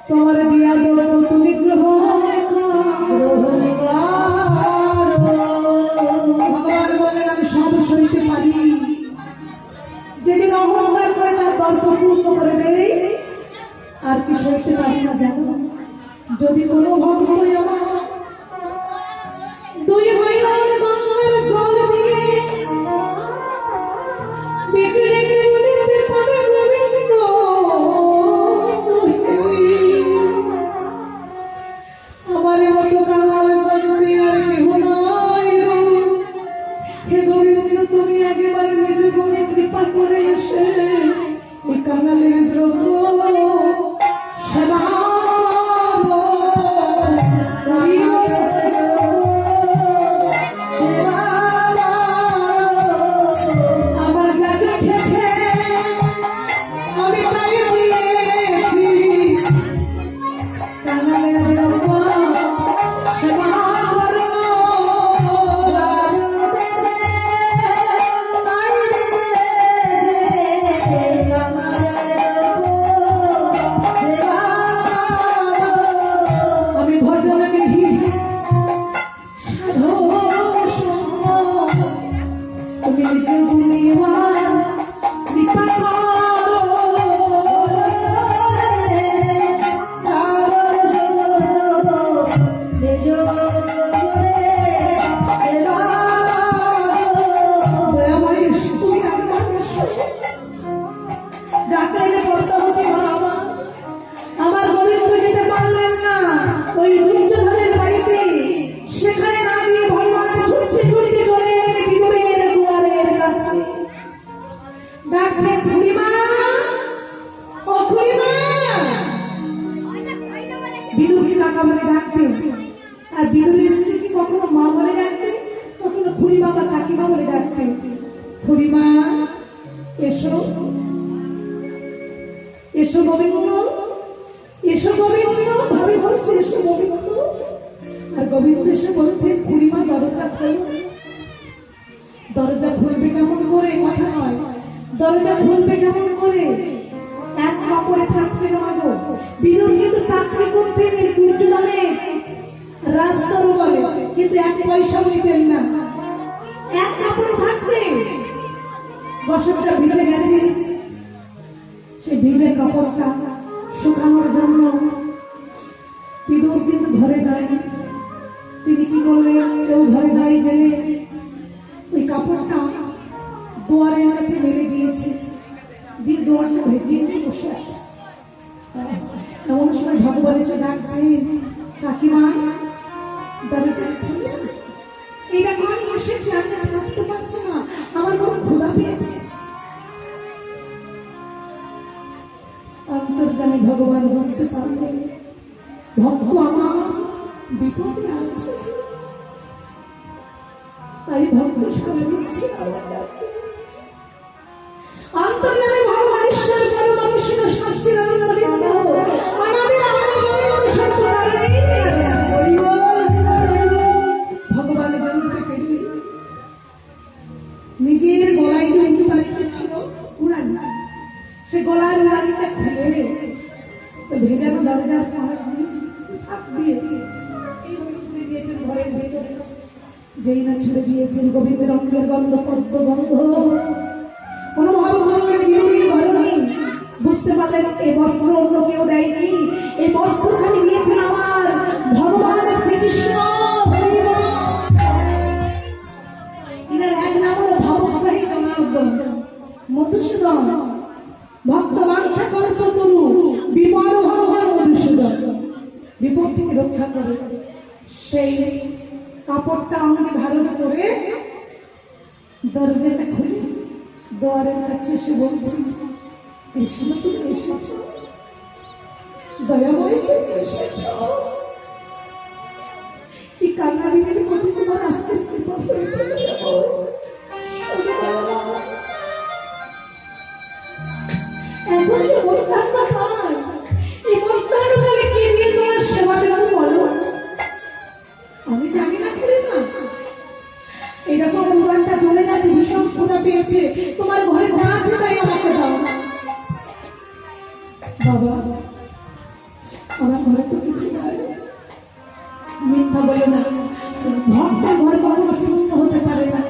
তোমার দিয়া দেব তুমি গ্রহণ ভগবান বলেন আমি সব সইতে পারি। যেদিন অহংকার করে তার গল্প চূর্ণ করে দেয় আর কি সইতে পারি না জানো? যদি কোনো ভক্ত আমার দুই ভাইয়ের গঙ্গার জল দিয়ে ডেকে ডেকে বলিতে পারে গোবিন্দ আমার মতো কাঙাল জগতে আর কেহ নাই। হে গোবিন্দ তুমি একেবারে নিজ গুণে কৃপা করে এসে এই কাঙালের দ্রব্য সেবা বিদুরকে কাকা বলে ডাকতে, আর বিদুরের স্ত্রীকে কখনো মা বলে ডাকতে, কখনো খুড়িমা বা কাকিমা বলে ডাকতে। খুড়িমা এসো, এসো গোবিন্দ, এসো গোবিন্দ, ভাবি বলছে এসো গোবিন্দ, আর গোবিন্দ এসে বলছে খুড়িমা দরজা খোলো। দরজা খুলবে কেমন করে? কথা নয়, দরজা খুলবে কেমন করে? এক কাপড়ে থাকতে না গো। বিদুর কিন্তু চাকরি করতেন এই দুর্যোধনে রাজদর বলে, কিন্তু এক পয়সাও নিতেন না, এক কাপড়ে থাকতেন। বছরটা ভিজে গেছে, সেই ভিজে কাপড়টা শুকানোর জন্য বিদুর কিন্তু ঘরে নাই। তিনি কি করলেন? কেউ ঘরে নাই জেনে ওই কাপড়টা দুয়ারের কাছে মেলে দিয়েছে, দিয়ে দোয়ারটা ভেজিয়ে বসে আছে। এমন সময় ভগবান এসে ডাকছেন, কাকিমা দরজা খুলে, এটা ঘর বসেছে, আচ্ছা থাকতে পারছে না, আমার বড় ক্ষুধা পেয়েছে। অন্তর্যামী ভগবান বুঝতে পারলেন ভক্ত আমার বিপদে আছে, তাই ভক্ত সারা দিচ্ছে। অন্তর্যামী ভগবান ঈশ্বর পরমাত্মা সচ্চিদানন্দ বিন্দু আমাদের আমাদের গোবিন্দ সচ্চিদানন্দ ভগবান জানতে পেরে নিজের গলায় কিন্তু তারিখটা ছিল উড়ান, সে গলার লাড়িটা খুলে ভেজানো দরজার পাশ দিয়ে ফাঁক দিয়ে এইভাবে ছুড়ে দিয়েছেন ঘরের ভেতরে। যেই না ছুড়ে দিয়েছেন গোবিন্দের অঙ্গের গন্ধ, পদ্ম গন্ধ। কোনোভাবে বললেন বিরোধীর ঘরণী, বুঝতে পারলেন এই বস্ত্র অন্য কেউ দেয়নি, এই বস্ত্র খালি দিয়েছেন আমার ভগবান শ্রীকৃষ্ণ। এনার এক নাম হলো ভবগ্রাহী জনার্দন মধুসূদন, ভক্ত বাঞ্ছা কল্পতরু, বিপদ ভগবান মধুসূদন, বিপদ থেকে রক্ষা করে। সেই কাপড়টা অঙ্গে ধারণ করে দরজাটা খুলে দোয়ারের কাছে এসে বলছি, কৃষ্ণ তুমি এসেছ, দয়াময় তুমি এসেছ। এই কান্নারিদের প্রতি তোমার আস্তে আস্তে হয়েছে। এখন মন কান্না হয়, এই মন কান্না ফেলে কে দিয়ে তোমার সেবা দেবো বলো? আমি জানি না করে না, এরকম উদানটা চলে যাচ্ছে, ভীষণ ক্ষুধা পেয়েছে, তোমার ঘরে যা আছে তাই আমাকে দাও। বাবা আমার ঘরে তো কিছু নাই। মিথ্যা বলো না, ভক্তের ঘর কখনো শূন্য হতে পারে না।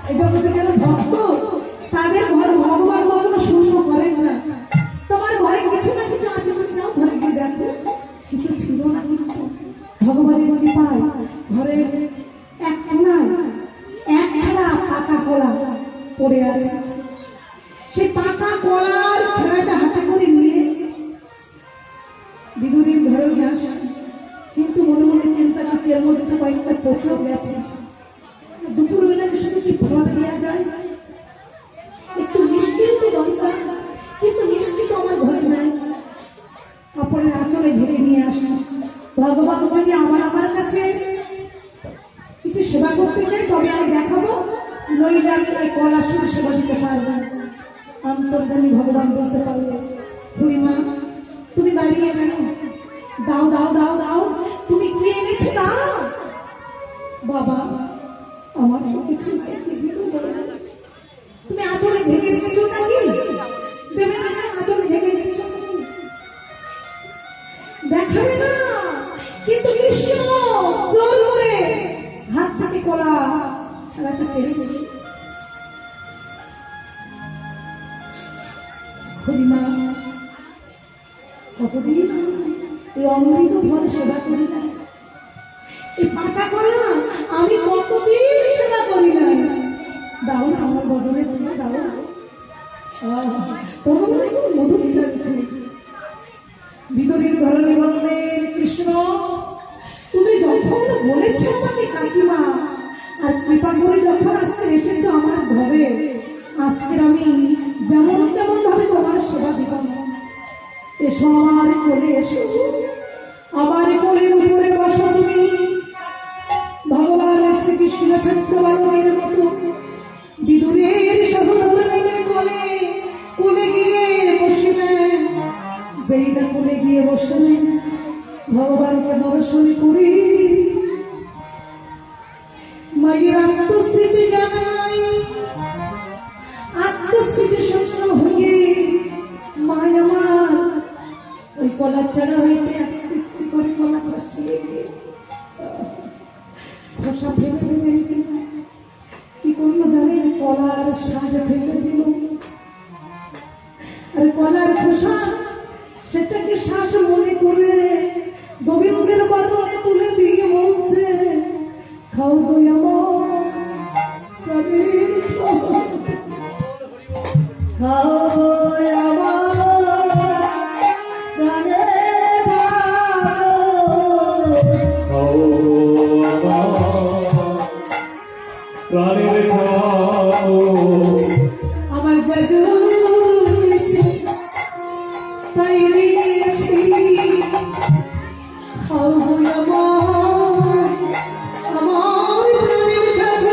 এই জগতে যারা ভক্ত তাদের ঘর ভগবান কখনো শূন্য করেন না। তোমার ঘরে কিছু না কিছু আছে, তুমি নাও ঘরে গিয়ে দেখো। কিছু ছিল না, কিন্তু ভগবানের কৃপায় ঘরে এক কোনায় এক ছাড়া পাকা কলা পড়ে আছে। সেই পাকা কলার ছাড়াটা হাতে করে নিয়ে বিদুরের ঘরে আসে, কিন্তু মনে মনে চিন্তা করছে এর মধ্যে তো কয়েকটা পচন গেছে। দুপুর বেলাতে শুধু কি ভাত দেওয়া যায়, একটু মিষ্টি তো দরকার, কিন্তু মিষ্টি তো আমার ঘরে নাই। কাপড়ের আঁচলে ঝেড়ে নিয়ে আসে। ভগবান যদি আমার কাছে কিছু সেবা করতে চাই তবে আমি দেখাবো, নইলে আমি এই কলা শুধু সেবা দিতে পারবো। অন্তর্যামী ভগবান বুঝতে পারবে। পূর্ণিমা তুমি দাঁড়িয়ে কেন? দাও দাও দাও দাও, তুমি কি এনেছো দাও। বাবা আমার তো কিছু নাই, তুমি আঁচলে ঢেকে রেখেছো নাকি? দেবে না কেন? আঁচলে ঢেকে রেখেছো দেখাবে না, কিন্তু কৃষ্ণ জোর করে হাত থেকে কলা ছাড়াটা কেড়ে নেবে। হরিমা কতদিন এই অমৃত ফল সেবা করি না, এই পাকা কলা আমি কতদিন সেবা করি না। দাও না আমার বদলে, তুমি দাও। ভগবান মধু লীলা বিদুরের ঘরে বললেন, কৃষ্ণ তুমি যখন বলেছ আমাকে কাকিমা, আর কৃপা করে যখন আজকে এসেছ আমার ঘরে, আজকে আমি যেমন তেমন ভাবে তোমার সেবা দিব। এসো আমার কোলে, এসো আমার কোলের উপরে বসো তুমি। ভগবান শ্রীকৃষ্ণ ছোট্ট বালকের মতো বিদুরের সহধর্মিণীর কোলে কোলে গিয়ে বসিলেন। যেই না কোলে গিয়ে বসলেন, ভগবানকে দর্শন করি মায়ের আত্মস্মৃতি জানাই, আত্মস্মৃতি শস্য হয়ে মায় আমার ওই কলার চারা হইতে একটি করে কলা খসিয়ে গিয়ে খোসা ফেলে দেবেন। কি করলো জানেন? কলার সাজে ফেলে দিল। আর কলার খোসা সেটাকে শ্বাস মনে করে গোবিন্দের বদলে তুলে দিয়ে বলছে, খাও গো আমার প্রাণের খাও, খাও গো আমার প্রাণের খাও, প্রাণের খাও। আমার জাজু তাই দিয়েছি, খাও গো আমার আমার প্রাণের খাও।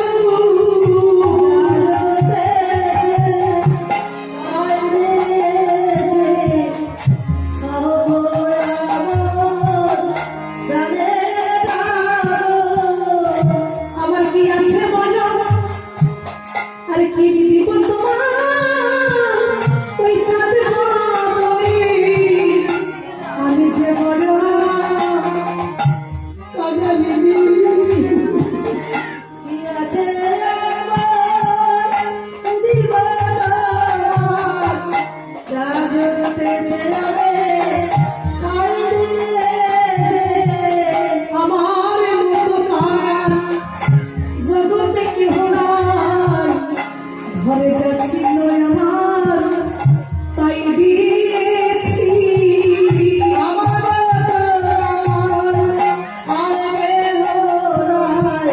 আমার কি আছে বলো, আর কি দিব তোমার ওই চাঁদের বদলে? আমি যে বড় কাঙালিনী, কি আছে দিব রাজতে ছেড়ে আমার মুখখানা জগতে কেহ নাই, ঘরে যাচ্ছিল আমার তাই দিয়েছি। আমার আর কেহ নাই,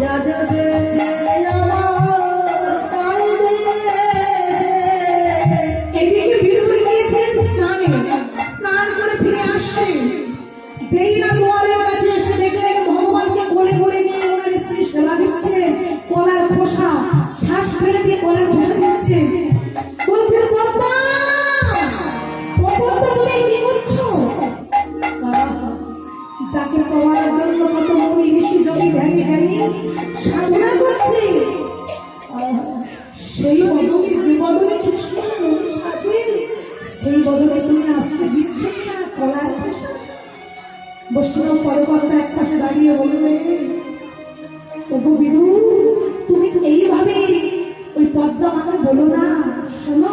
যাদের আমার তাই দিয়েছি। এদিকে বিদুর গিয়েছেন স্নানে, স্নান করে ফিরে আসছেন। যেই না দুয়ারের কাছে এসে দেখলেন ভগবানকে কোলে করে নিয়ে ওনার স্ত্রী সেবা দিচ্ছে, কলার খোসা শ্বাস ফেলে দিয়ে কলার খোসা দিচ্ছে। বলছেন কর্তা, কর্তা তুমি কি করছো? যাকে পাওয়ার জন্য কত মুনি ঋষি যোগী ধ্যানে ধ্যানে সাধনা করছে, সেই বদলে যে বদলে কৃষ্ণ সাথে সেই বদলে তুমি আসতে দিচ্ছ না কলার খোসা। বৈষ্ণব পদকর্তা এক পাশে দাঁড়িয়ে বলবে, ওগো বিদু, তুমি এইভাবে ওই পদ্মা মাকে বলো না। শোনো,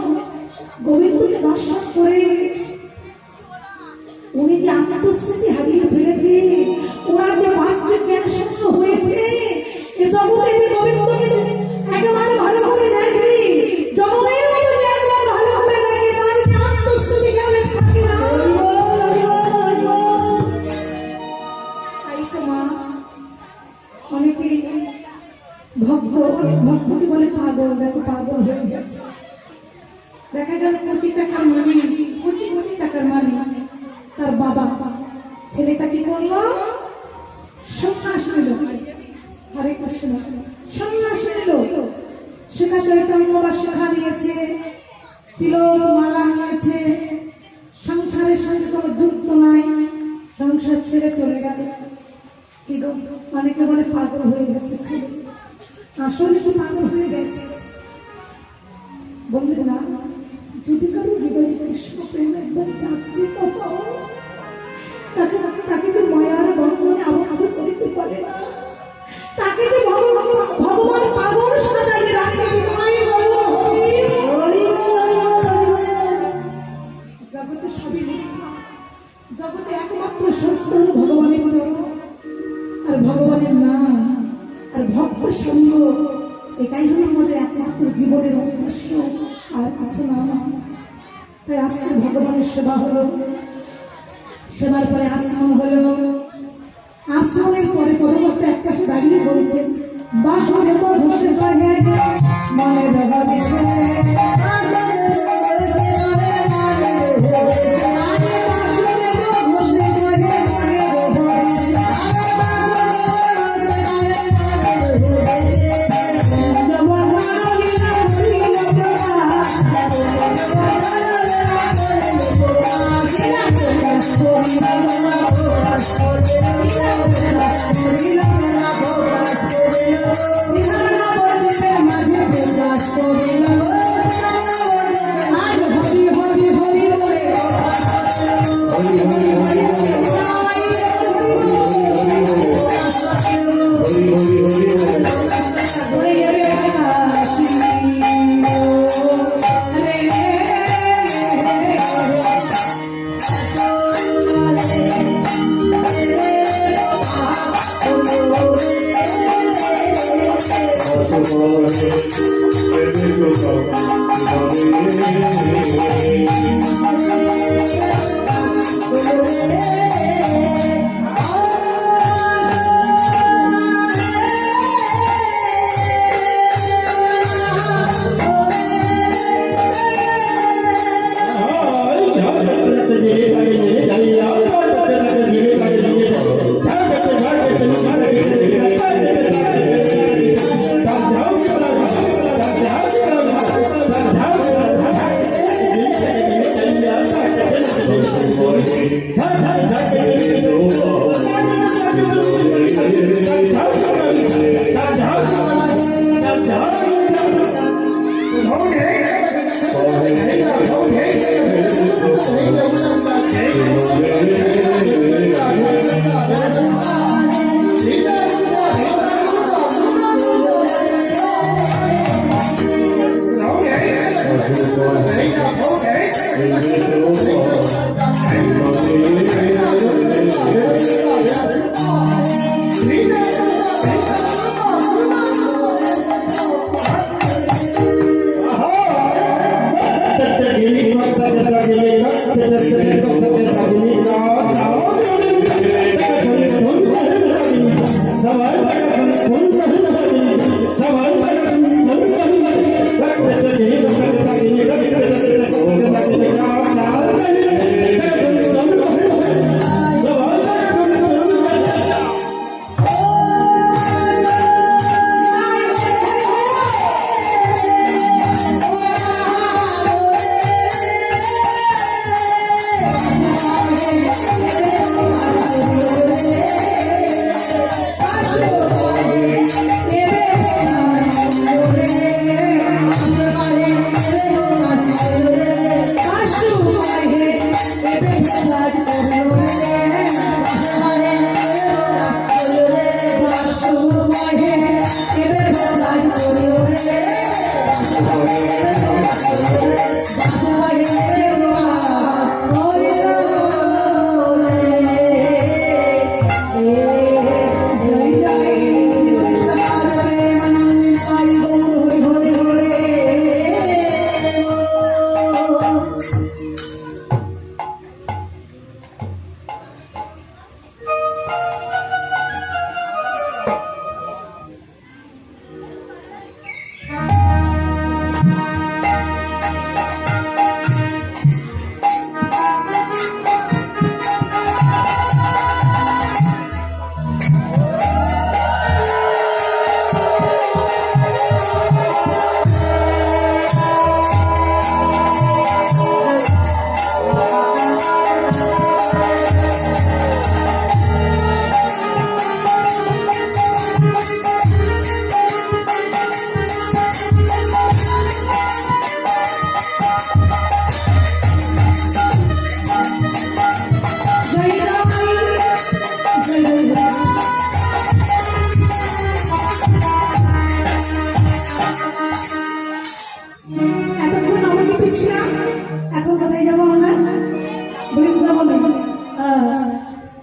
গোবিন্দকে দর্শন করে উনি যে আত্মস্মৃতি হারিয়ে ফেলেছে, ওনার যে বাহ্য জ্ঞান শূন্য হয়েছে, এ জগতে যে গোবিন্দকে একেবারে ভালো করে দেখে, জনমের মতো যে একবার ভালো করে দেখে, তার যে আত্মস্মৃতি জ্ঞানে থাকে না। তাই তো মা, অনেকেই ভক্তকে বলে পাগল। দেখো, পাগল হয়ে গেছে। দেখা গেল কোটি টাকার মালিক, কোটি কোটি টাকার মালিক, তার বাবা ছেলেটা কি করলো? সন্ন্যাস নিল। হরে কৃষ্ণ, সন্ন্যাস নিল। শিখা চৈতন্য বা শিখা নিয়েছে, তিলক মালা নিয়েছে, সংসারের সঙ্গে কোনো যুক্ত নাই, সংসার ছেড়ে চলে গেল। কি গো, অনেকে বলে পাগল হয়ে গেছে ছেলে, আসলে তো পাগল হয়ে গেছে। বলবে না, যদি কারো হৃদয়ে কৃষ্ণ প্রেম একবার জাগৃত হয়, তাকে যে মায়ার বন্ধনে আবদ্ধ করিতে পারে না, তাকে যে ভগবান পাগল সাজাইয়ে রাখতে পারে। জগতে সবই মিথ্যা, জগতে একমাত্র সত্য ভগবানের চরণ আর ভগবানের নাম আর ভক্ত সঙ্গ, এটাই হলো আমাদের একমাত্র জীবনের উদ্দেশ্য, আর কিছু না। তাই আজকে ভগবানের সেবা হলো, সেবার পরে আশ্রম হলো। আশ্রমের পরে পরবর্তী এক পাশে দাঁড়িয়ে বলছেন, বাসুদেব ঘোষে কহে মনে দেবা দিশে,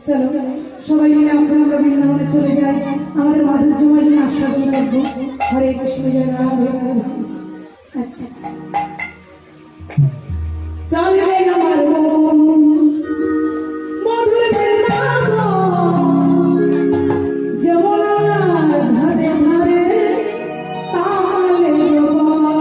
চলো সবাই মিলে আমরা বৃন্দাবনে চলে যাই, আমাদের মাধুর্যময় দিন আস্বাদন করবো। হরে কৃষ্ণ, জয় রাধে রাধে। আচ্ছা চলে আমার মন মধুর বৃন্দাবন, যমুনার ধারে ধারে তালে বাবা।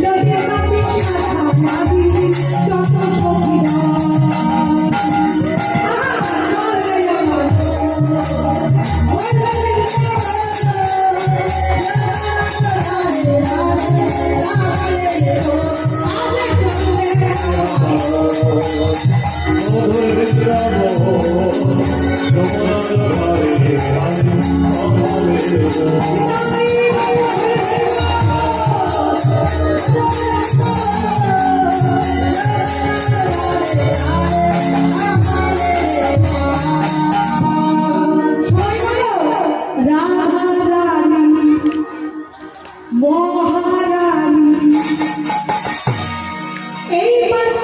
চলে আমার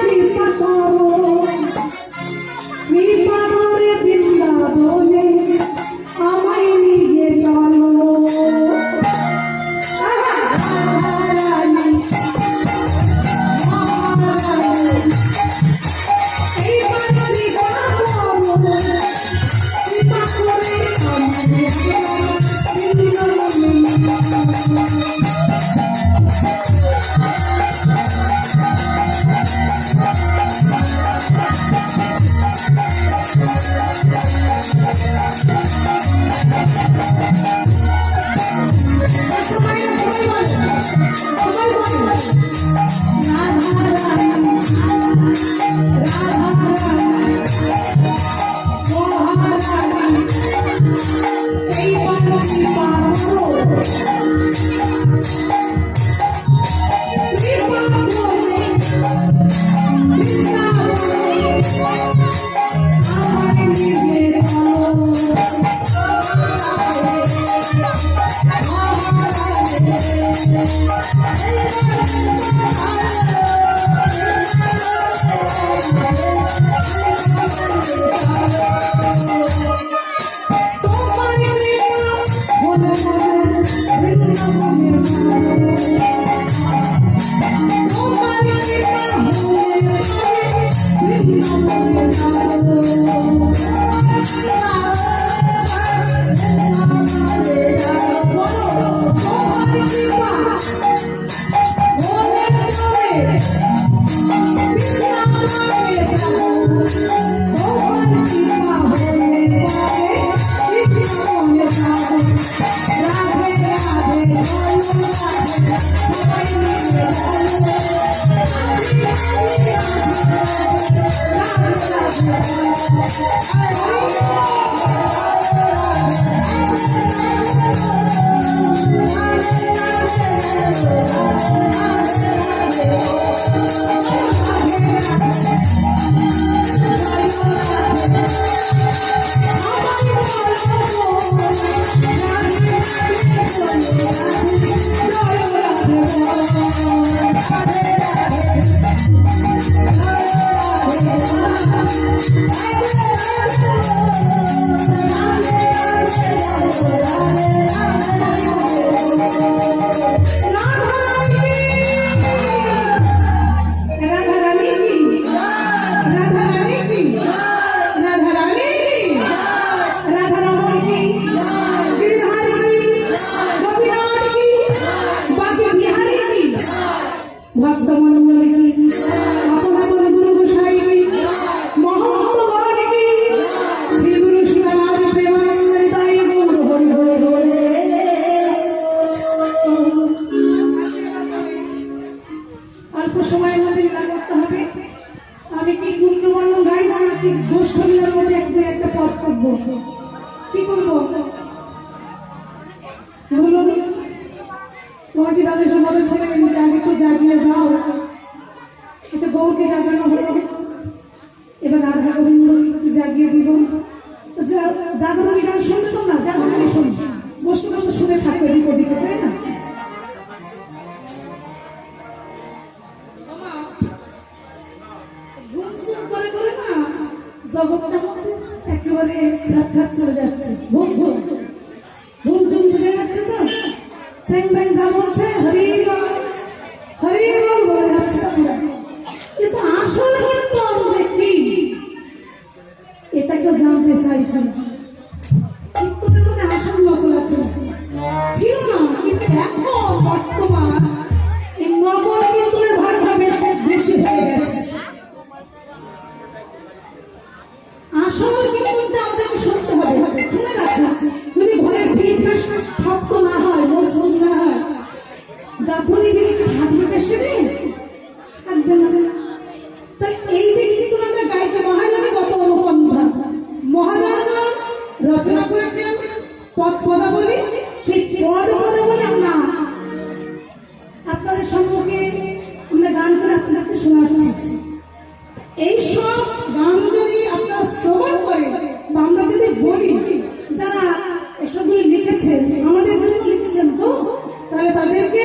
কৃপা করো পদমণ্ডলী কি, আপন আপন গুরু গোসাই কি, মহন্ত গণ কি, শ্রী গুরু সুরার প্রেমানন্দে তাই গৌর হরি হরি হরি। অল্প সময়ের মধ্যে লীলা করতে হবে। আমি কি কুন্দবর্ণন গাইব নাকি গোষ্ঠ লীলার মধ্যে একটা পদ করবো? কি করবো বলুন? তোমার কি তাদের সব বলেছিলেন যে আগে তো জাগিয়ে দাও, এটা বউকে জাগানো হলো, এবার রাধা গোবিন্দ জাগিয়ে দিব। জাগরণী গান শুনতো না, জাগরণী শুনি বসে বসে শুনে থাকে এদিক ওদিকে, তাই না? করে করে না জগৎটা একেবারে সাক্ষাৎ চলে যাচ্ছে, ঘুম ঝুম ঘুম ঝুম চলে যাচ্ছে। তো সেং ব্যাং যা বলছে হরি বল বলে যাচ্ছে, কিন্তু আসল কীর্তন যে কি এটা কেউ জানতে চাইছে না। কীর্তনের মধ্যে আসল নকল আছে ছিল না, কিন্তু এখন বর্তমান এই নকল কীর্তনের ভাগটা বেশি হয়ে গেছে। আসল কীর্তনটা আমাদেরকে শুনতে হবে। শুনে রাখা, যদি ঘরের ভিড় বেশ শক্ত না হয়, মজবুত না হয়, গাঁথনি দিলে কি হাতে বেশি দিন থাকবে না। তাই এই যে কীর্তন আমরা গাইছি, মহাজনে গত অনুকন্ধা মহাজন রচনা করেছেন পদাবলী। সেই পদাবলী আমরা আপনাদের সম্মুখে আমরা গান করে আপনাদেরকে শোনাচ্ছি। এই সব গান যদি আপনারা শ্রবণ করেন বা আমরা যদি বলি, যারা এসবগুলি লিখেছেন আমাদের জন্য লিখেছেন, তো তাহলে তাদেরকে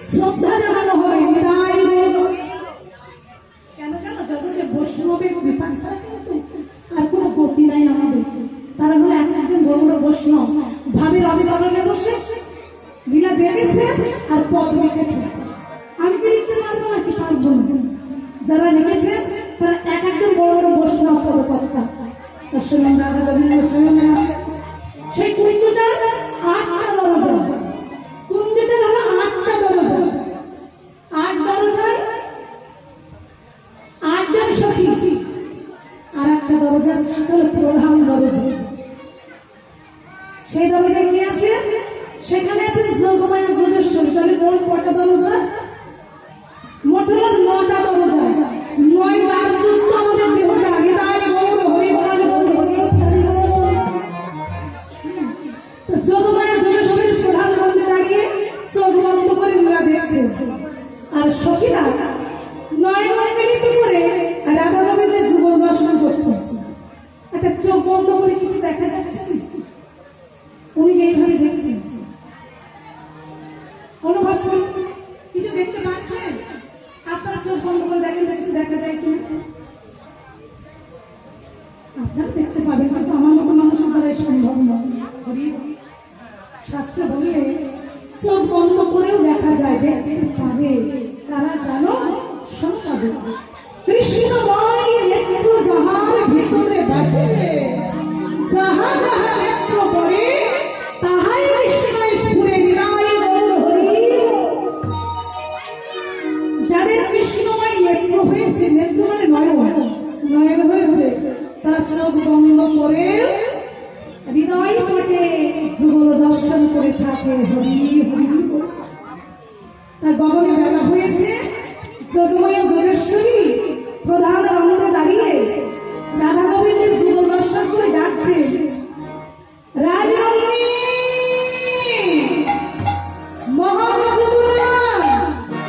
শ্রদ্ধা জানানো হবে। কেন জানো? জগতে বৈষ্ণবের বিপাক ছাড়া আর কোনো গতি নাই আমাদের। তারা হলো একদিন বড় বড় বৈষ্ণব, ভাবে রবি রবলে বসে লীলা দেখেছে আর পদ লিখেছে। আমি কি লিখতে পারবো আর কি পারবো না? যারা লিখেছে তারা একজন বড় বড় বৈষ্ণব পদকর্তা। তার সঙ্গে রাধা গোবিন্দ সঙ্গে আছে। সেই কুঞ্জটার ৮টা দরজা, কুঞ্জটার হলো ৮টা দরজা, ৮ দরজায় ৮ জন সখী, আর একটা দরজা হলো প্রধান দরজা। সেই দরজায় কি আছে? সেখানে আছে যোগমায়া যোগেশ্বরী। তাহলে কোন কটা দরজা? মোট হলো ৯টা দরজা। ৯ বার যুক্ত আমাদের দেহটা আগে দাঁড়িয়ে গৌর হরি বল হরি হরি বল। যোগমায়া যোগেশ্বরী প্রধান মন্দিরে দাঁড়িয়ে চোখ বন্ধ করে লীলা দেখছে, আর সখীরা ৯ মিনিট করে রাধা গোবিন্দের যুগল দর্শন করছে। একটা চোখ বন্ধ করে কিছু দেখা যাচ্ছে, উনি এইভাবে দেখছেন। অনুভব করুন, কিছু দেখতে পাচ্ছেন? আপনার চোখ বন্ধ করে দেখেন, কিছু দেখা যায় কিনা? আপনারা দেখতে পাবেন, কিন্তু আমার মতো মানুষের দ্বারা সম্ভব নয়। শাস্ত্রে বললে চোখ বন্ধ করেও দেখা যায়, দেখতে পাবে। তারা জানো সব কৃষ্ণময় নেত্র যাহার ভিতরে বাহিরে, যাহা যাহা নেত্র পড়ে তাহাই কৃষ্ণময় স্ফুরে নিরায় গৌর হরি। যাদের কৃষ্ণময় নেত্র হয়েছে, নেত্র মানে নয়ন হয়েছে, তারা চোখ বন্ধ করে হৃদয় পটে যুগল দর্শন করে থাকে হরি হরি। তার গগনে বেলা হয়েছে, যোগমায়া যোগেশ্বরী প্রধান রঙে দাঁড়িয়ে রাধা গোবিন্দের যুগল দর্শন করে যাচ্ছে।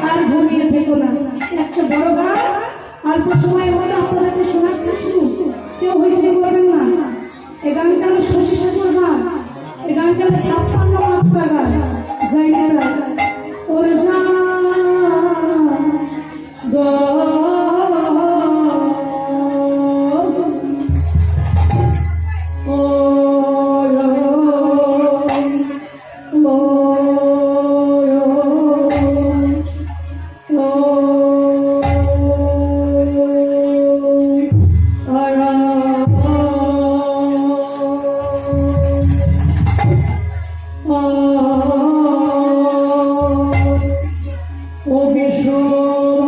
আর ঘুমিয়ে থেকো না। একটা বড় গান অল্প সময়ের মধ্যে আপনাদেরকে শোনাচ্ছে, শুরু কেউ হয়েছে করবেন না। এই গানটা হলো শশী ঠাকুর গান, এই গানটা হলো ৫৬ মাত্রা গান। যাই ওরে যা ও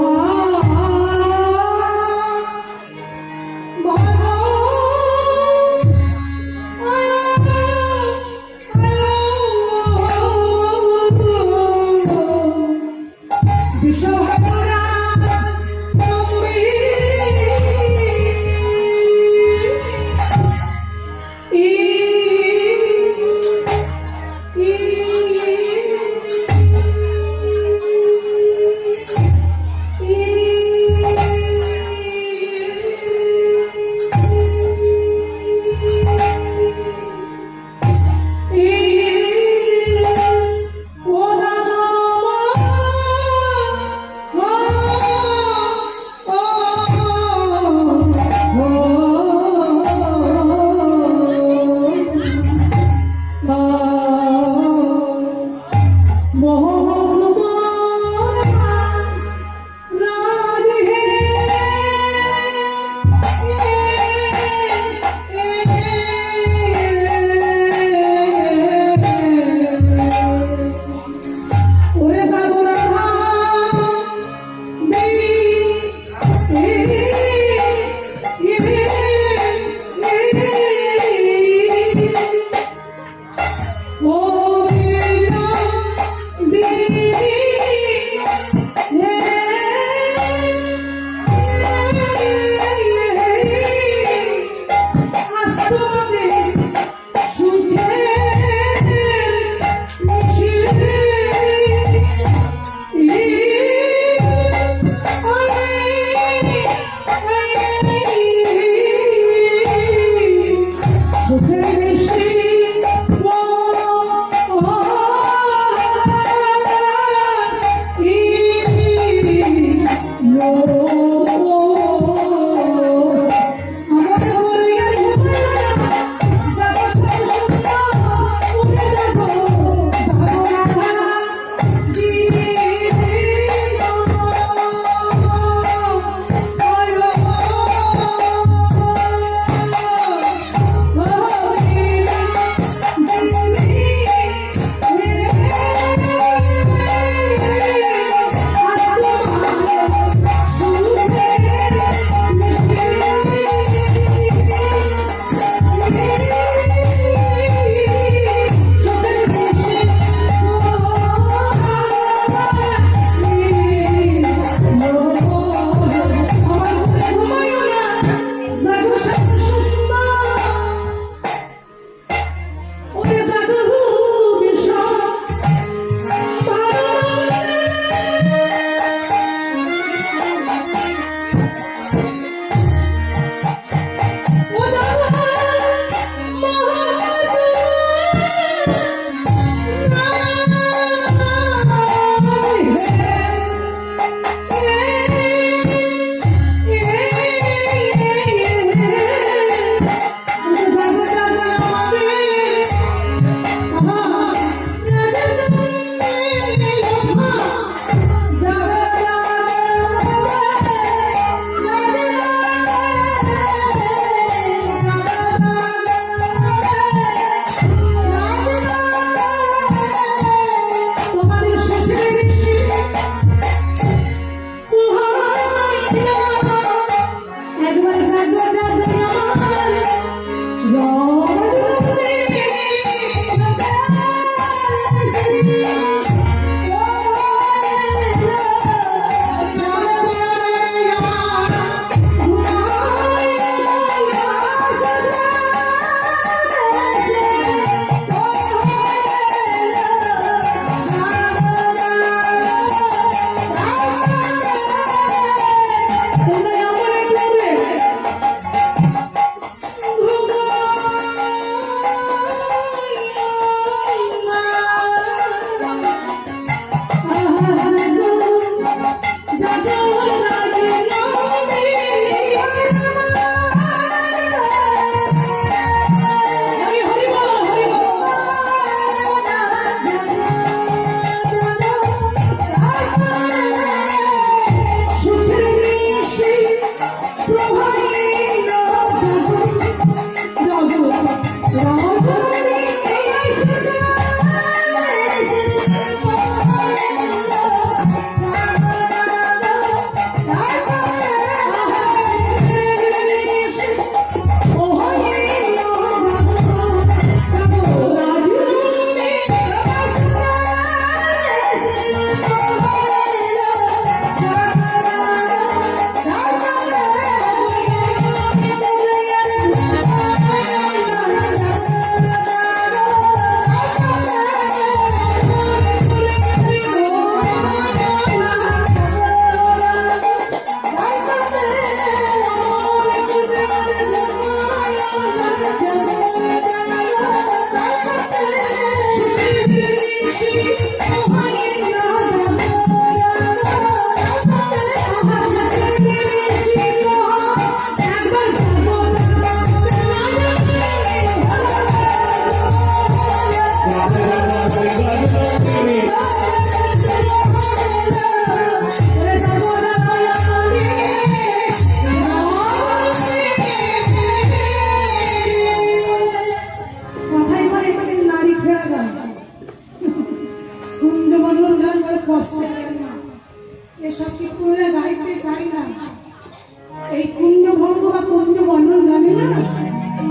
এই কুঞ্জ ভঙ্গ বা কুঞ্জ বর্ণন গানে না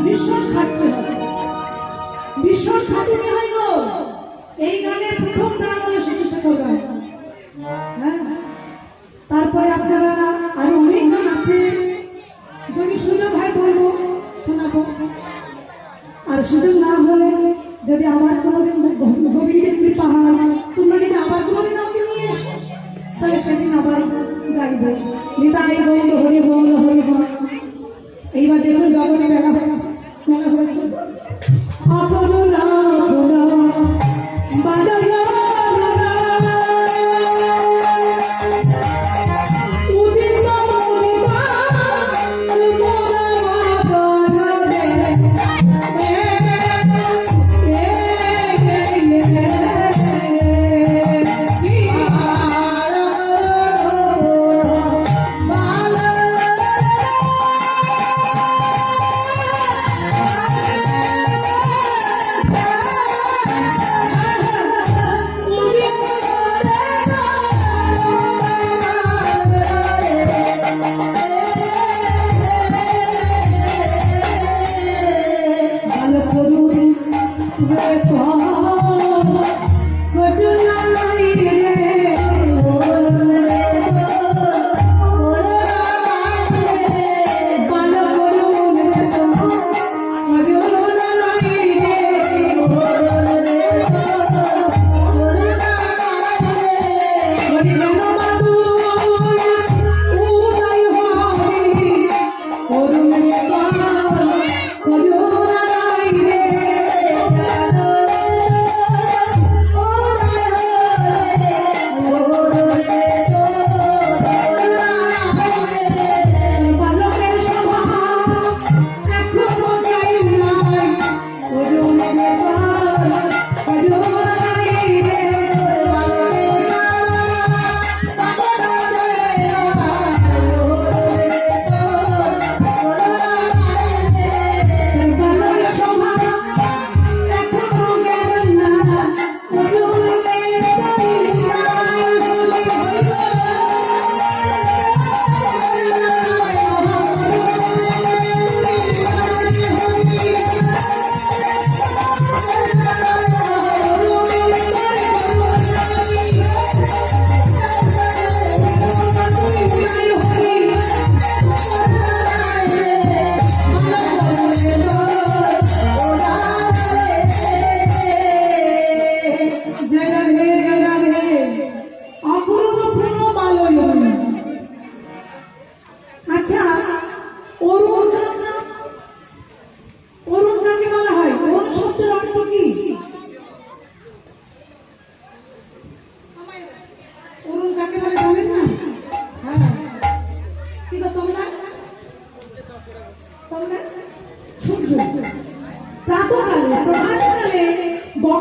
বিশ্বাস থাকতে হবে, বিশ্বাস থাকতে হয় গো। এই গানের প্রথম গান হলো শিশু শেখর গান, হ্যাঁ। তারপরে আপনারা আরো অনেক গান আছে, যদি সুযোগ হয় বলবো, শোনাবো। আর সুযোগ না হলে যদি আবার কোনোদিন গোবিন্দের কৃপা হয়, তোমরা যদি আবার কোনোদিন আমাকে নিয়ে এসো, তাহলে সেদিন আবার গাইবে নিতাই গৌর হরি বল হরি বল। এইবার দেখুন জগনে মেলা হয়েছে, মেলা হয়েছে আপন বাজার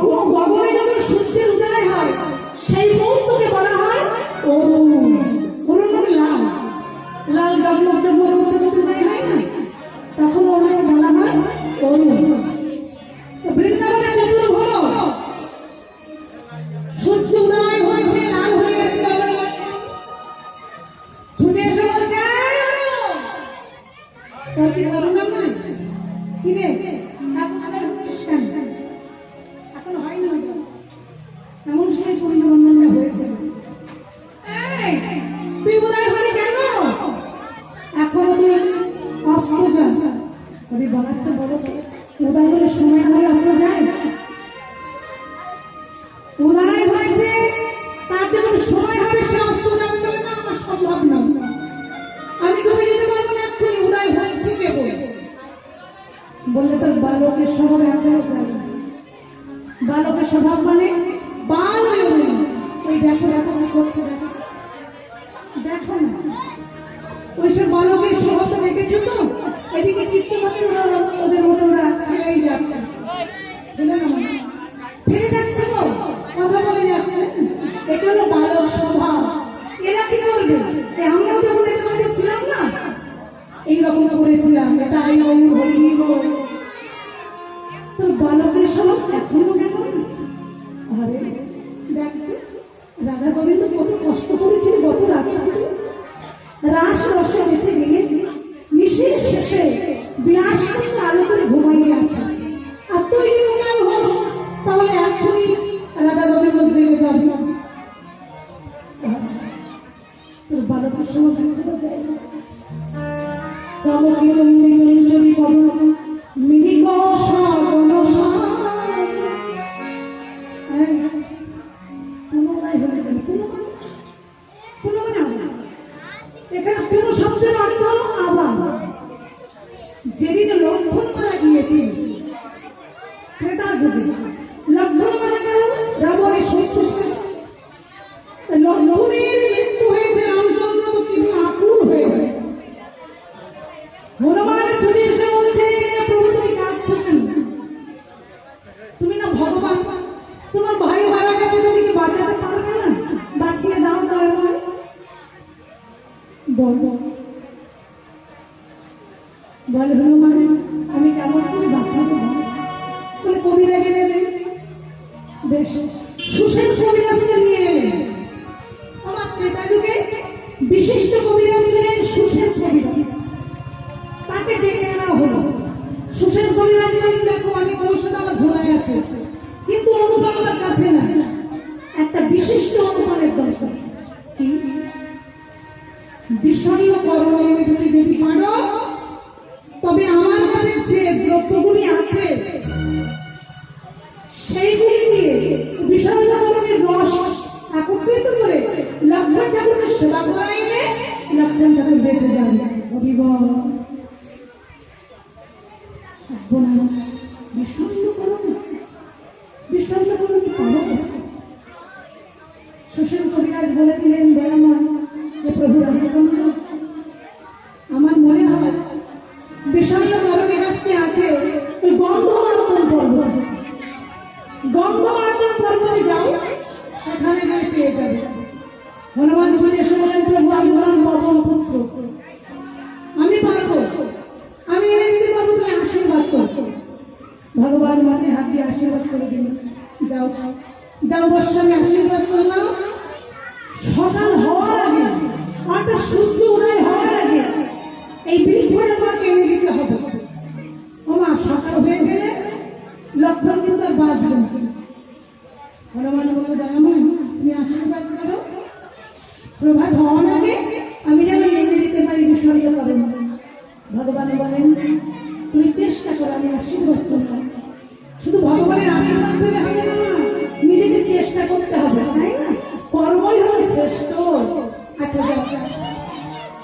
গগনে যখন সূর্যের উদয় হয় সেই মুহূর্তকে বলা হয় অরুণ। অরুণ মানে লাল, লাল ডগমগ ডগমগ করতে করতে উদয় হয় না, তখন ওনাকে বলা হয় অরুণ। বৃন্দাবনে চতুর্ভুজ সূর্য উদয় হয়েছে, লাল হয়ে গেছে, ছুটে এসে বলছে তোর কি অরুণ নাম নাই? কিরে এখন উদয় হচ্ছিস কেন? এখন হয়নি উদয়। এমন সময় পরিবর্তনটা হয়েছে, তুই উদয় হলি কেন? এখনো তুই অস্ত যা। ওদের বলাচ্ছে বলো উদয় হলে সময় ধরে অস্ত যায়? উদয় হয়েছে তার যখন সময় হবে সে অস্ত যাবে না, আমার সম্ভব না। আমি ডুবে যেতে পারবো না, এক্ষুনি উদয় হচ্ছে কেবল বললে তোর বালকের স্বভাব এখনো যাবে। বালকের স্বভাব মানে বাল ওই দেখো দেখো কি করছে, দেখো না ওইসব বালকের স্বভাবটা দেখেছো তো? এদিকে কীর্তি হচ্ছে ওদের মতো ওরা ফেলেই যাচ্ছে, ফেলে যাচ্ছে তো কথা বলে যাচ্ছে। এটা হলো বালক স্বভাব। এরা কি করবে? আমরাও যখন এটা মধ্যে ছিলাম না এইরকম করেছিলাম, এটা আই বলি তোর বালকের স্বভাব এখনো কেন? আরে দেখ রাধা গোবিন্দ কত কষ্ট করেছিল গত রাতে, রাস রসে বেঁচে গিয়ে নিশির শেষে বিলাস আলো করে ঘুমাইয়ে আছে। আর তুই যদি উদয় হোস তাহলে এখনই রাধা গোবিন্দ জেগে যাবে। তোর বালকের সময় চমকি চমকি চঞ্চলি পদ মিনি এখানে কোন শব্দের অর্থ আবার যেদিন লক্ষণ মারা গিয়েছে ক্রেতা যুগে, লক্ষণ মারা গেল রাবণের শত্রু, লক্ষণের মৃত্যু হয়েছে, রামচন্দ্র তো তিনি আকুল হয়ে গেল। হনুমান ছুটে এসে বলছে প্রভু তুমি কাঁদছো কেন? তুমি না ভগবান, তোমার ভাই মারা গেছে, তুমি কি বাঁচাতে পারবে না? বাঁচিয়ে যাও দয়া করে। বলে হনুমান আমি কেমন করে বাঁচাবো? বলে কবিরাজ এনে বেশ সুশেষ কবিরাজকে নিয়ে এলেন। আমার ত্রেতা যুগে বিশিষ্ট কবিরাজ ছিলেন সুশেষ কবিরাজ, তাকে ডেকে আনা হলো। সুশেষ কবিরাজ বলেন দেখো আমি ঔষধ আমার ঝোলায় আছে, কিন্তু অনুপান আমার কাছে না, একটা বিশিষ্ট অনুপানের দরকার। কি বিষণ্ণ করণে যদি যদি পারো তবে আমার কাছে যে দ্রব্যগুলি আছে সেইগুলি দিয়ে বিষণ্ণ করণের রস একত্রিত করে লক্ষণ ঠাকুরের সেবা করাইলে লক্ষণ ঠাকুর বেঁচে যাবে। বিষণ্ণ করণ পারো? সুশীল কবিরাজ বলে দিলেন দয়াময় প্রভু রামচন্দ্র আমার মনে হয় বিষণ্ণ করণের আজকে আছে ওই গন্ধমার্দন পর্বত, গন্ধমার্দন পর্বতে যাও, সেখানে গিয়ে পেয়ে যাবে। হনুমান ছুটে এসে বলেন প্রভু আমি হলাম পবন পুত্র, আমি পারবো, আমি এনে দিতে পারবো, তুমি আশীর্বাদ করো। ভগবান মাথায় হাত দিয়ে আশীর্বাদ করে দিলেন, যাও যাও বর্ষ আমি আশীর্বাদ করলাম। সকাল হওয়ার আগে অর্থাৎ সূর্য উদয় হওয়ার আগে এই বৃক্ষটা তোমাকে এনে দিতে হবে। ওমা সকাল হয়ে গেলে লক্ষণ কিন্তু আর বাঁচবে না। হনুমান বলে দয়াময় তুমি আশীর্বাদ করো, প্রভাত হওয়ার আগে আমি যেন এনে দিতে পারি বিসর্গ করো। ভগবান বলেন তুমি চেষ্টা করো, আমি আশীর্বাদ করলাম। শুধু ভগবানের আশীর্বাদ পেলে হবে না, নিজেকে চেষ্টা করতে হবে, তাই না? কর্মই হলো শ্রেষ্ঠ। আচ্ছা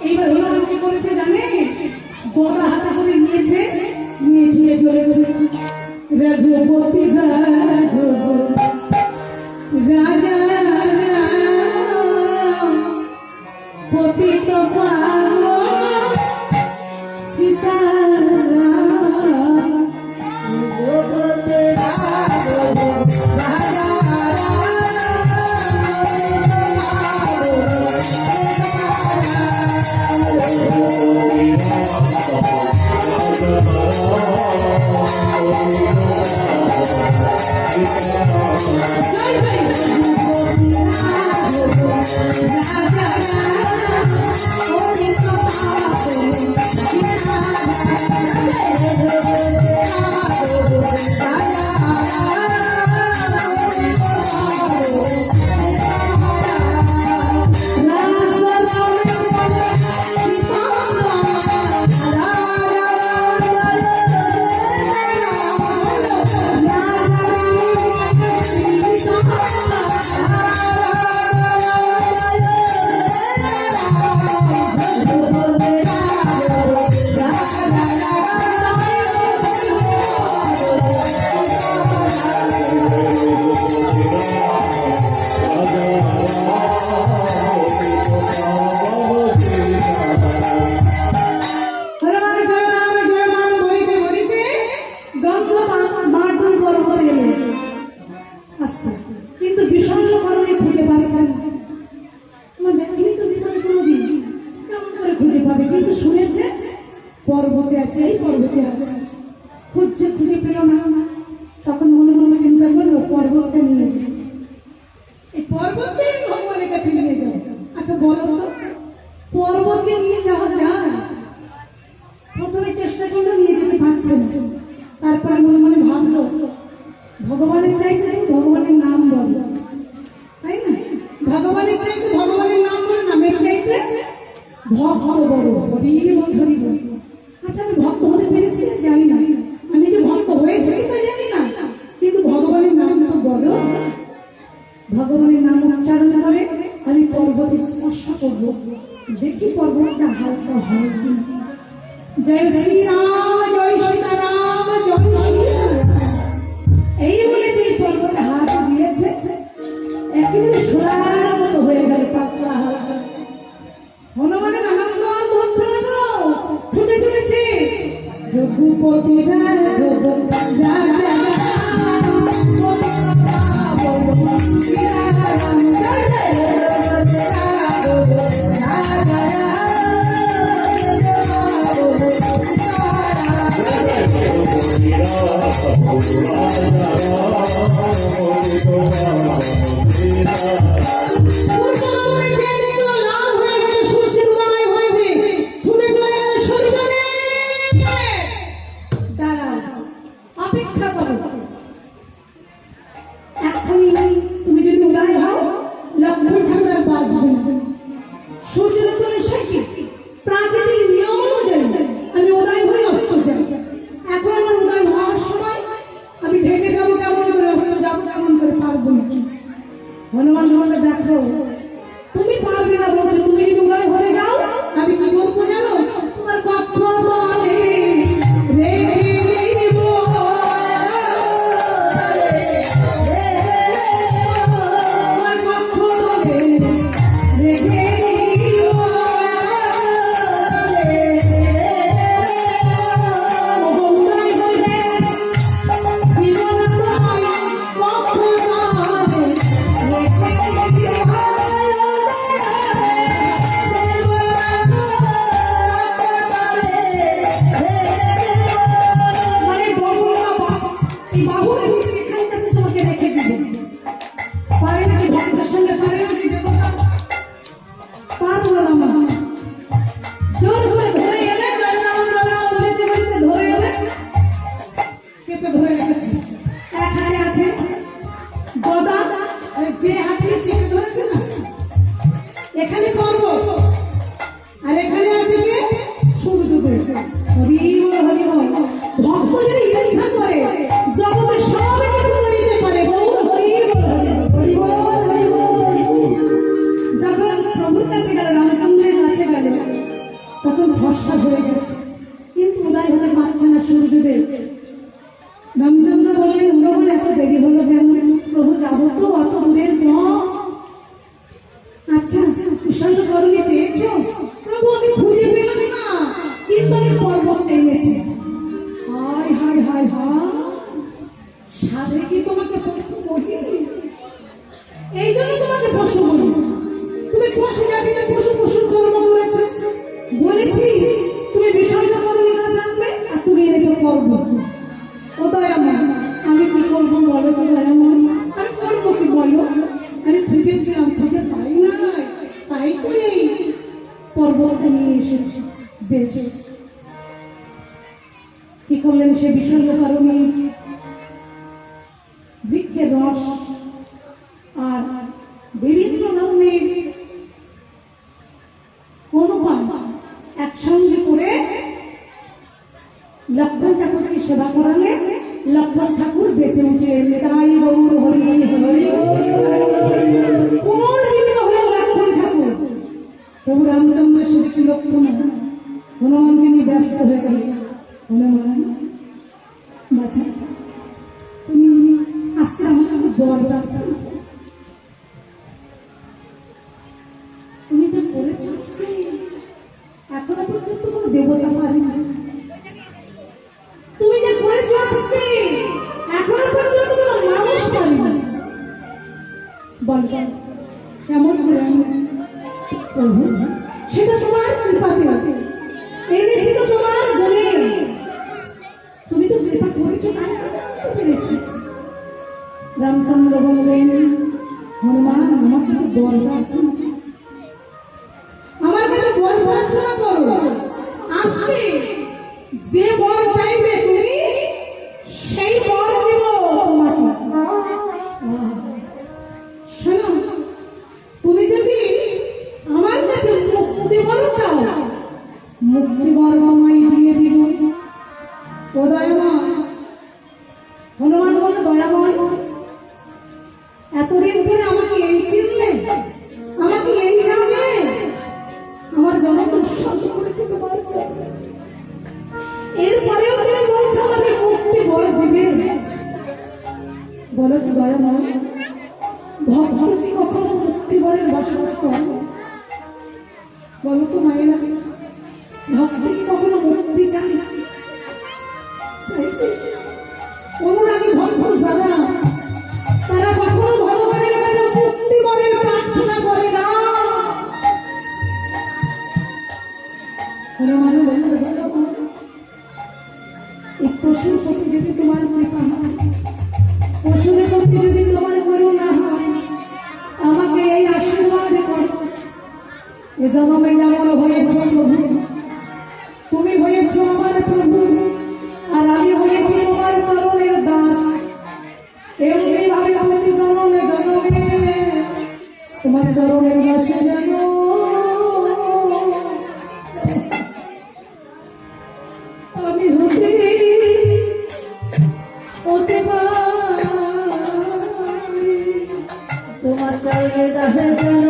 এইবার হনুমান কি করেছে জানে? গদা হাতে করে নিয়েছে, নিয়ে চলে চলেছে রঘুপতি রাজা পতিত সীতা পাবে, কিন্তু শুনেছে পর্বতে আছে, এই পর্বতে আছে। খুঁজছে, খুঁজে পেল না। তখন মনে মনে চিন্তা করলো পর্বতকে নিয়ে যাবে, এই পর্বতকে ভগবানের কাছে নিয়ে যাবে। আচ্ছা বলো তো, পর্বতকে নিয়ে যাওয়া যায়? প্রথমে চেষ্টা করলো, নিয়ে যেতে পারছে না। তারপর মনে মনে ভাবলো ভগবানের চাইতে ভগবানের নাম বলো, তাই না? ভগবানের চাইতে ভগবানের নাম বলো, নামের চাইতে ভক্ত বড়। হরি বল। আচ্ছা আমি ভক্ত হতে পেরেছি না জানি না, আমি যে ভক্ত হয়েছি তা জানি না, কিন্তু ভগবানের নাম তো বলো। ভগবানের নাম উচ্চারণ করে আমি পর্বত স্পর্শ করবো, দেখি পর্বতটা হালকা হয় কি। জয় শ্রীরাম, জয় সীতারাম, জয় শ্রীরাম। এই বলে যে পর্বতে হাত দিয়েছে, একেবারে ছোড়ার মতো হয়ে গেল, পাতলা হালকা। হনুমানের আনন্দ আর হচ্ছে না গো, ছুটে চলেছে রঘুপতি রাজা। অপেক্ষা করো, এখনই তুমি যদি উদয় হও লক্ষ্মণ ঠাকুর আর বাঁচবে না। সূর্যের উত্তরে শেখি প্রাকৃতিক নিয়ম অনুযায়ী আমি উদয় হয়ে অস্ত যাই। এখন আমার উদয় হওয়ার সময়, আমি ঢেকে যাবো কেমন করে, অস্ত যাবো কেমন করে, পারবো না। হনুমান বললে দেখো তুমি পারবে না বলছো, তুমি যদি উদয় হয়ে যাও আমি কি করবো জানো? তোমার কক্ষ বলে এখানে পর্বত আর এখানে আছে কি সূর্যোদয়। হরি বল, হরি বল। ভক্ত যদি ইচ্ছা করে জগতে সব কিছু করিতে পারে। বল হরি বল, হরি বল, হরি বল। যখন প্রভুর কাছে গেল, রামচন্দ্রের কাছে গেল, তখন ভরসা হয়ে গেছে, কিন্তু উদয় হতে পারছে না সূর্যোদয়। রামচন্দ্র বললেন হনুমান এত দেরি হলো কেন? প্রভু যাবো তো, অত দূরের পথ। আচ্ছা ঈশ্বর করুণী পেয়েছ? প্রভু আমি খুঁজে পেলাম না, কিন্তু আমি পর্বত এনেছি। হায় হায় হায় হায়, সাধে কি তোমাকে পশু বলি? এই জন্য তোমাকে পশু বলি। তুমি পশু জাতিতে পশু পশু কর্ম করেছ। বলেছি তুমি বিষয় করুণী গাছ আনবে, আর তুমি এনেছো পর্বত। ও দয়াময়, আমি কি করবো বলো তো দয়াময়? আমি করবো কি বলো? আমি খুঁজেছিলাম, খুঁজে পাই না, তাই তো এই পর্বতটা নিয়ে এসেছি। বেশ, কি করলেন? সে বিষয় কারণে বৃক্ষের রস আর বিভিন্ন ধরনের অনুপান একসঙ্গে করে লক্ষ্মণ ঠাকুরকে সেবা করালে লক্ষ্মণ ঠাকুর বেঁচে নিয়েছিলেন। তাই গৌর হরি হরি পুনর্জীবিত হলেন লক্ষ্মণ ঠাকুর। প্রভু রামচন্দ্রের শুনেছি লক্ষ্মণ হনুমানকে নিয়ে ব্যস্ত হয়ে গেল। হনুমান বাছা, তুমি আজকে আমাকে বর প্রার্থনা করো। তুমি যে করেছ আজকে, এখনো পর্যন্ত কোনো দেবতা পারেনি। তুমি যে করেছ আজকে, এখনো পর্যন্ত কোনো মানুষ পারেনি। বল কেমন করে? প্রভু সেটা তোমার কৃপাতে এনেছি তো তোমার গুণে, তুমি তো কৃপা করেছো তাই আমি জানতে পেরেছি। রামচন্দ্র বললেন, হনুমান আমার কাছে বর প্রার্থনা করো, আমার কাছে বর প্রার্থনা করো, আজকে যে বর চাইবে তুমি সেই বর দেব তোমাকে। শোনো, তুমি যদি আমার কাছে মুক্তি বর চাও, মুক্তি বর আমায় দিয়ে দিব। ও দয়াময়, হনুমান বলে, দয়াময় এতদিন ধরে আমাকে এই চিনলে, আমাকে এই জানলে, আমার জনগণ সহ্য করেছে তোমার জন্য, এরপরেও তুমি বলছো আমাকে মুক্তি বর দিবে। বলো তো দয়াময়, ভক্ত কি কখনো মুক্তি বরের বসবাস করে? বলো তো মায়েরা, ভক্ত কি কখনো মুক্তি চায়? চাইছে অনুরাগী ভক্ত যারা, তারা কখনো ভগবানের কাছে মুক্তি বরের প্রার্থনা করে না। হনুমান বলল, এই পশুর প্রতি যদি তোমার কৃপা হয়, পশুর প্রতি যদি তোমার করুণা হয়, আমাকে এই আশীর্বাদ করো, এ জন্মে যেমন হয়েছ প্রভু, তুমি হয়েছ আমার প্রভু, আর আমি হয়েছি তোমার চরণের দাস। এমনি ভাবে প্রতি জন্মে জন্মে তোমার চরণের দাসে যেন আমি হতে পারি, তোমার চরণের দাসে যেন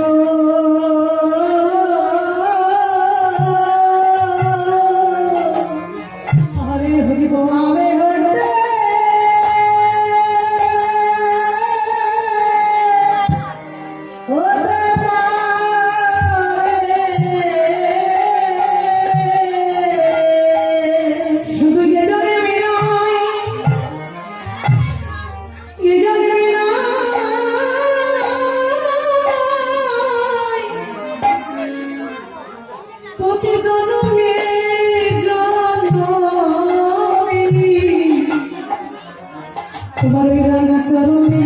তোমার ওই রাঙা চরণে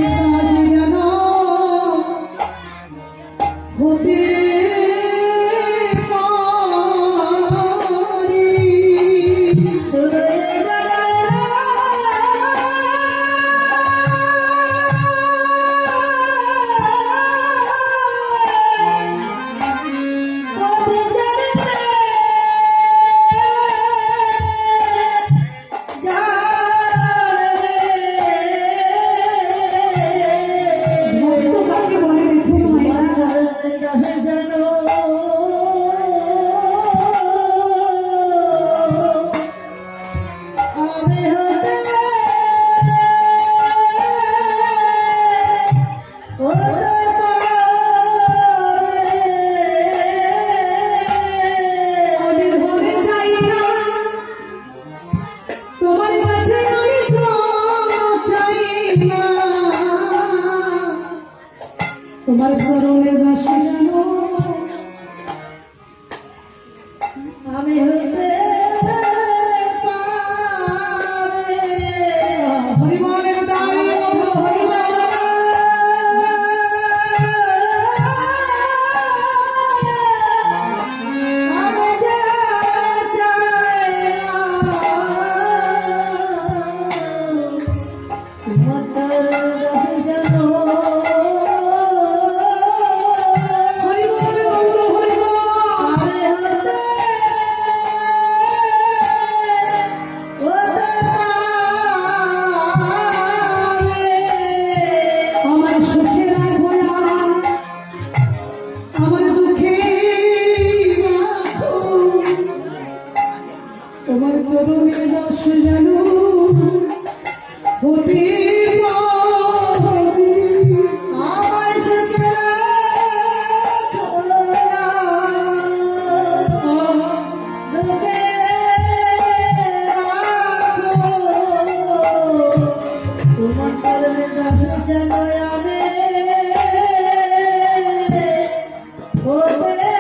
যেন হতে তোমার চরণের দাসী যেন আমি হইতে পারি। হরিবলের দাই হরিবল, আমি চাই তোমার চরণের দাসী যেন তোমার চরণের দাস যেন হতে পারি। আমায় সুখে দুঃখে তোমার চরণের দাস যেন আমি হতে পারি।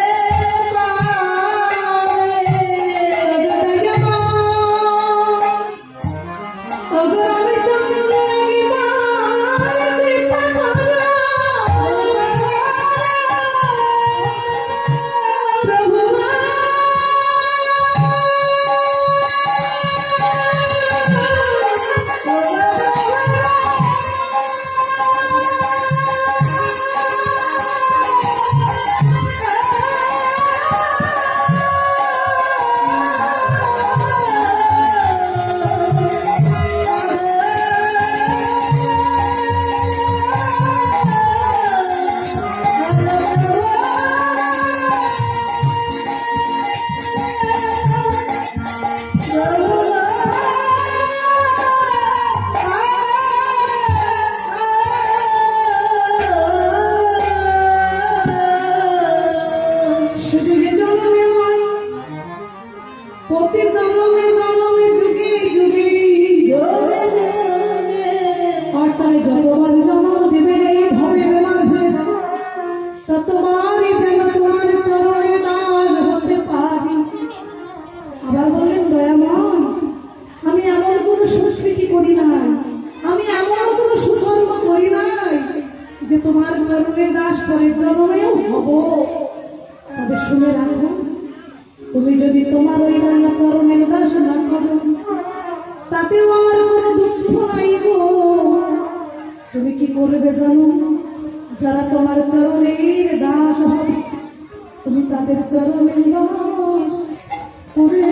প্রতি জন্মে জন্মে যুগে যুগে যোগে যোগে অর্থাৎ যতবার জন্ম দেবে এই ভবের মাঝে ততবারই যেন তোমার চরণে দাস হতে পারি। আবার বললেন দয়াময়, আমি এমন কোনো সংস্কৃতি করি নাই, আমি এমন কোনো সুকর্ম করি নাই যে তোমার চরণের দাস পরের জন্মেও হব। তবে শুনে রাখো, তুমি যদি তোমার ওই রান্না চরণের দাস না করো তাতেও আমার কোনো দুঃখ নাই গো। তুমি কি করবে জানো? যারা তোমার চরণের দাস হবে তুমি তাদের চরণের দাস করে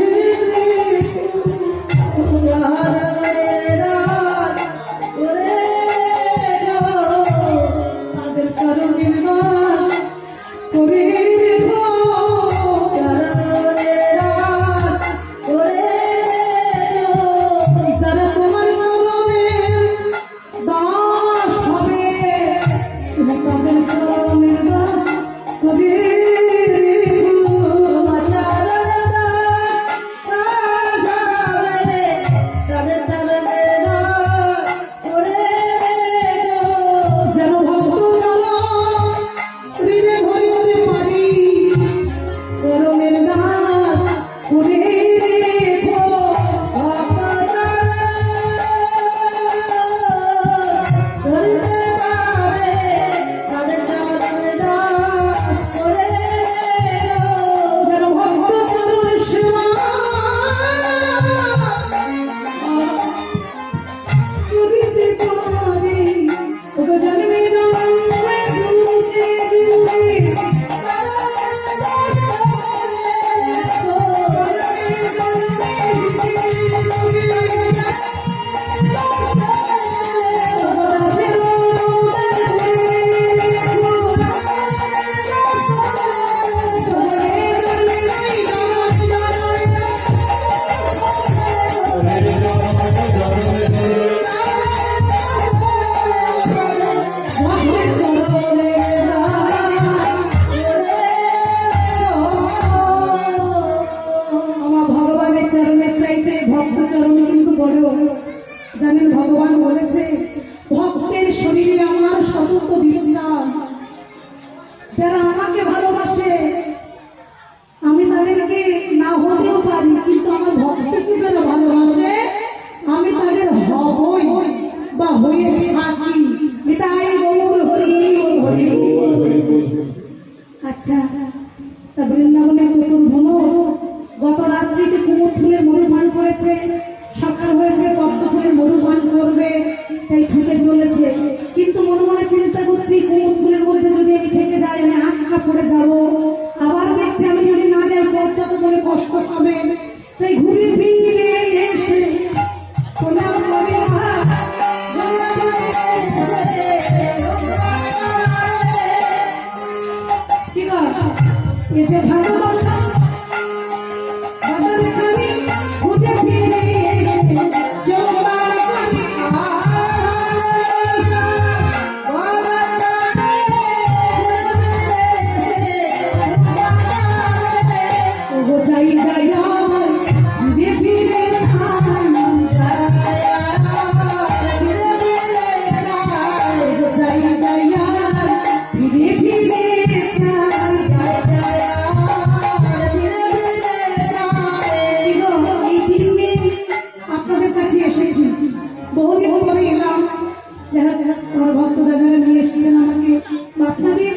তাদের চরণের দাস করে যারা তোমার চরণের দাস হবে তুমি তাদের চরণের দাস করে যেন ভক্ত জ্বালা হৃদয়ে ভরিতে পারি চরণের দাস করে রেখো। যেন ভক্ত চরণের সেবা করিতে পারি। ওগো জন্মে জন্মে যুগে যুগে আমার ভগবানের চরণের চাইতে ভক্ত চরণ কিন্তু বড়। জানেন ভগবান বলেছে ভক্তের শরীরে আমার সতত বিশ্রাম। যারা আমাকে ভালোবাসে আমি তাদেরকে না হতেও পারি, কিন্তু আমার ভক্তকে যারা ভালোবাসে আমি তাদের হবই বা হয়ে থাকি। এটাই গৌর হরি হরি। আচ্ছা, তা বৃন্দাবনের চতুর্ভুম গত রাত্রিতে কুমুদ ফুলের মধু পান করেছে, সকাল হয়েছে পদ্ম ফুলের মধু পান করবে, তাই ছুটে চলেছে। কিন্তু মনে মনে চিন্তা করছি কুমুদ ফুলের মধ্যে যদি আমি থেকে যাই আমি আটকা পড়ে যাব। আবার দেখছি আমি যদি না যাই পদ্মা তো মনে কষ্ট পাবে, তাই ঘুরে ফিরে এসে প্রণাম করে কি গো, এ যে ভালোবাসা বাবার কানে ঘুরে ফিরে এসে জোবার কানে ওগো যাই যাই ঘুরে ফিরে যাই যাই ঘুরে ফিরে আপনাদের কাছে এসেছি, বহুদিন পরে এলাম। আমার ভক্ত দাদারা নিয়ে এসেছেন আমাকে, আপনাদের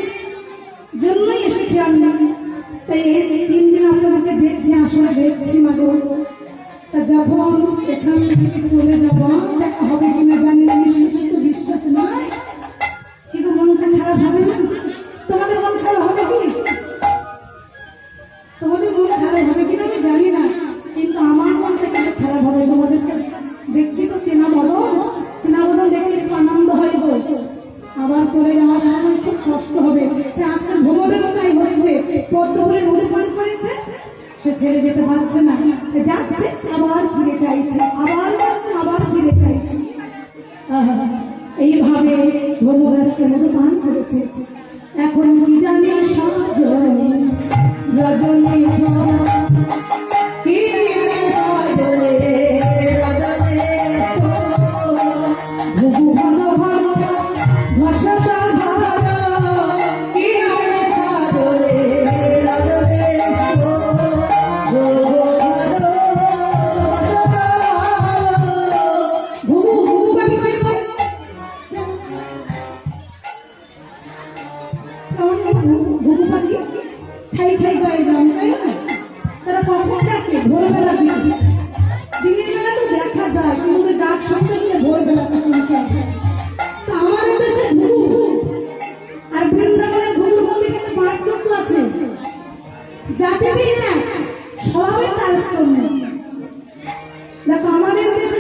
জন্যই এসেছি আমি। তাই এই 3 দিন আপনাদেরকে দেখছি, আসলে দেখছি মাগো। তা যখন এখান থেকে চলে যাবো দেখা হবে কিনা জানি না, নিশ্চিত তো বিশ্বাস নয়। কিন্তু মনটা খারাপ হবে না? তোমাদের মন খারাপ হবে কি? তোমাদের মন খারাপ হবে কিনা আমি জানি না, কিন্তু আমার মনটা কেন খারাপ হবে? তোমাদেরকে দেখছি তো চেনা বদল দেখলে একটু আনন্দ হয় গো। আবার চলে যাওয়ার সময় খুব কষ্ট হবে। আজকাল ভ্রমণের কোথায় হয়েছে পদ্ম ফুলের মধু পান করেছে, সে ছেড়ে যেতে পারছে না, যাচ্ছে আবার ফিরে চাইছে, আবার যাচ্ছে আবার ফিরে চাইছে। এইভাবে ভ্রমরাজকে মধু পান করেছে। এখন কি জানি রজনী ভোরবেলা দিনের বেলা তো দেখা যায়, কিন্তু ওদের ডাক শুনতে গেলে ভোরবেলা থাকে। তা আমাদের দেশে গুরু আর বৃন্দাবনের গুরুর মধ্যে কিন্তু পার্থক্য আছে। জাতিতেই না, স্বভাবের তারতম্য। দেখো আমাদের দেশে